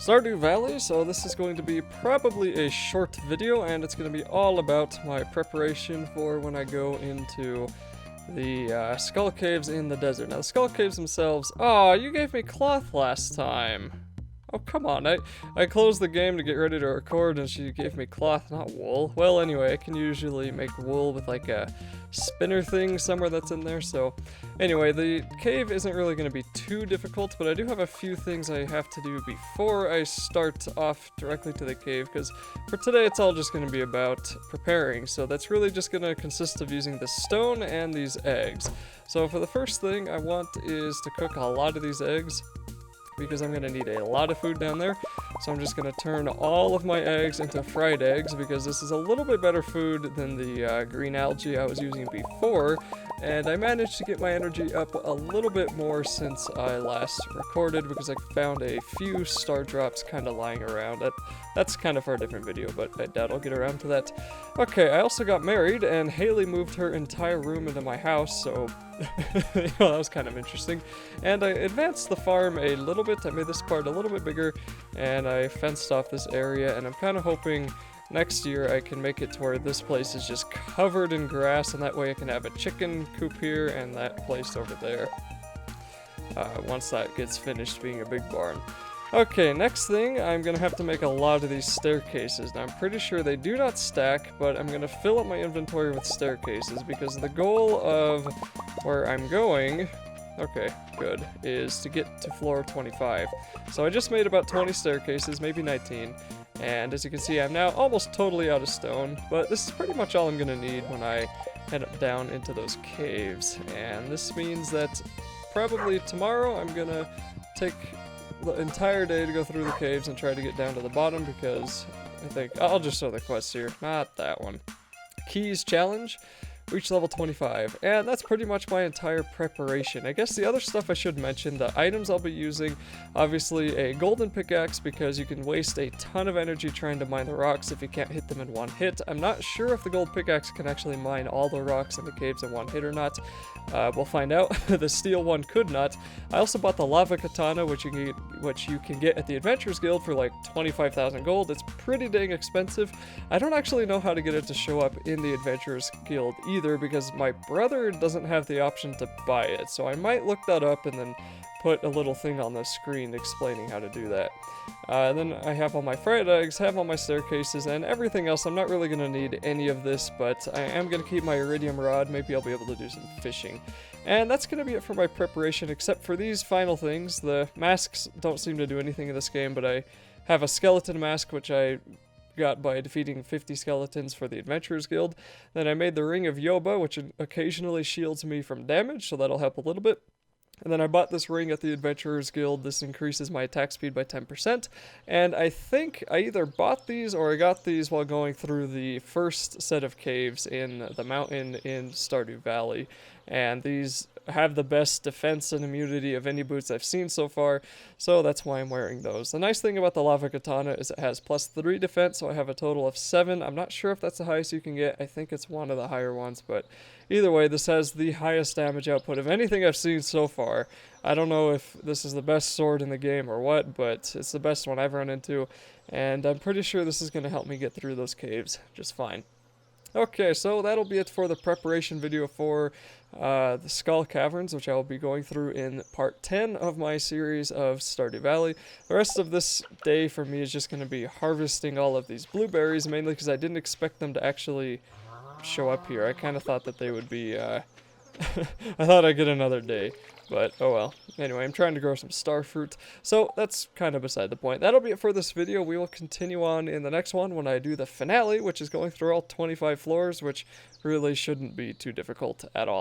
Stardew Valley, so this is going to be probably a short video, and it's going to be all about my preparation for when I go into the skull caves in the desert. Now, the skull caves themselves... Oh, you gave me cloth last time. Oh, come on. I closed the game to get ready to record, and she gave me cloth, not wool. Well, anyway, I can usually make wool with, like, a spinner thing somewhere that's in there, so... Anyway, the cave isn't really going to be too difficult, but I do have a few things I have to do before I start off directly to the cave, because for today it's all just going to be about preparing, so that's really just going to consist of using the stone and these eggs. So for the first thing I want is to cook a lot of these eggs, because I'm going to need a lot of food down there. So I'm just going to turn all of my eggs into fried eggs, because this is a little bit better food than the green algae I was using before, and I managed to get my energy up a little bit more since I last recorded, because I found a few star drops kind of lying around. That's kind of for a different video, but I doubt I'll get around to that. Okay, I also got married, and Haley moved her entire room into my house, so that was kind of interesting. And I advanced the farm a little bit. I made this part a little bit bigger, and I fenced off this area, and I'm kind of hoping next year I can make it to where this place is just covered in grass, and that way I can have a chicken coop here and that place over there once that gets finished being a big barn. Okay, next thing, I'm going to have to make a lot of these staircases. Now, I'm pretty sure they do not stack, but I'm going to fill up my inventory with staircases, because the goal of where I'm going, okay, good, is to get to floor 25. So I just made about 20 staircases, maybe 19, and as you can see, I'm now almost totally out of stone, but this is pretty much all I'm going to need when I head down into those caves. And this means that probably tomorrow I'm going to take the entire day to go through the caves and try to get down to the bottom, because I think I'll just show the quest here, not that one. Keys challenge, reach level 25, and that's pretty much my entire preparation. I guess the other stuff I should mention, the items I'll be using, obviously a golden pickaxe, because you can waste a ton of energy trying to mine the rocks if you can't hit them in one hit. I'm not sure if the gold pickaxe can actually mine all the rocks in the caves in one hit or not. We'll find out. The steel one could not. I also bought the lava katana, which you can get at the Adventurers Guild for like 25,000 gold. It's pretty dang expensive. I don't actually know how to get it to show up in the Adventurers Guild either, because my brother doesn't have the option to buy it, so I might look that up and then put a little thing on the screen explaining how to do that. And then I have all my fried eggs, have all my staircases, and everything else. I'm not really going to need any of this, but I am going to keep my iridium rod. Maybe I'll be able to do some fishing. And that's going to be it for my preparation, except for these final things. The masks don't seem to do anything in this game, but I have a skeleton mask, which I got by defeating 50 skeletons for the Adventurers Guild. Then I made the Ring of Yoba, which occasionally shields me from damage, so that'll help a little bit. And then I bought this ring at the Adventurers Guild. This increases my attack speed by 10%. And I think I either bought these or I got these while going through the first set of caves in the mountain in Stardew Valley. And these have the best defense and immunity of any boots I've seen so far, so that's why I'm wearing those. The nice thing about the lava katana is it has +3 defense, so I have a total of 7. I'm not sure if that's the highest you can get. I think it's one of the higher ones, but either way, this has the highest damage output of anything I've seen so far. I don't know if this is the best sword in the game or what, but it's the best one I've run into, and I'm pretty sure this is going to help me get through those caves just fine. Okay, so that'll be it for the preparation video for the Skull Caverns, which I will be going through in part 10 of my series of Stardew Valley. The rest of this day for me is just going to be harvesting all of these blueberries, mainly because I didn't expect them to actually show up here. I kind of thought that they would be, I thought I'd get another day, but oh well. Anyway, I'm trying to grow some star fruit, so that's kind of beside the point. That'll be it for this video. We will continue on in the next one when I do the finale, which is going through all 25 floors, which really shouldn't be too difficult at all.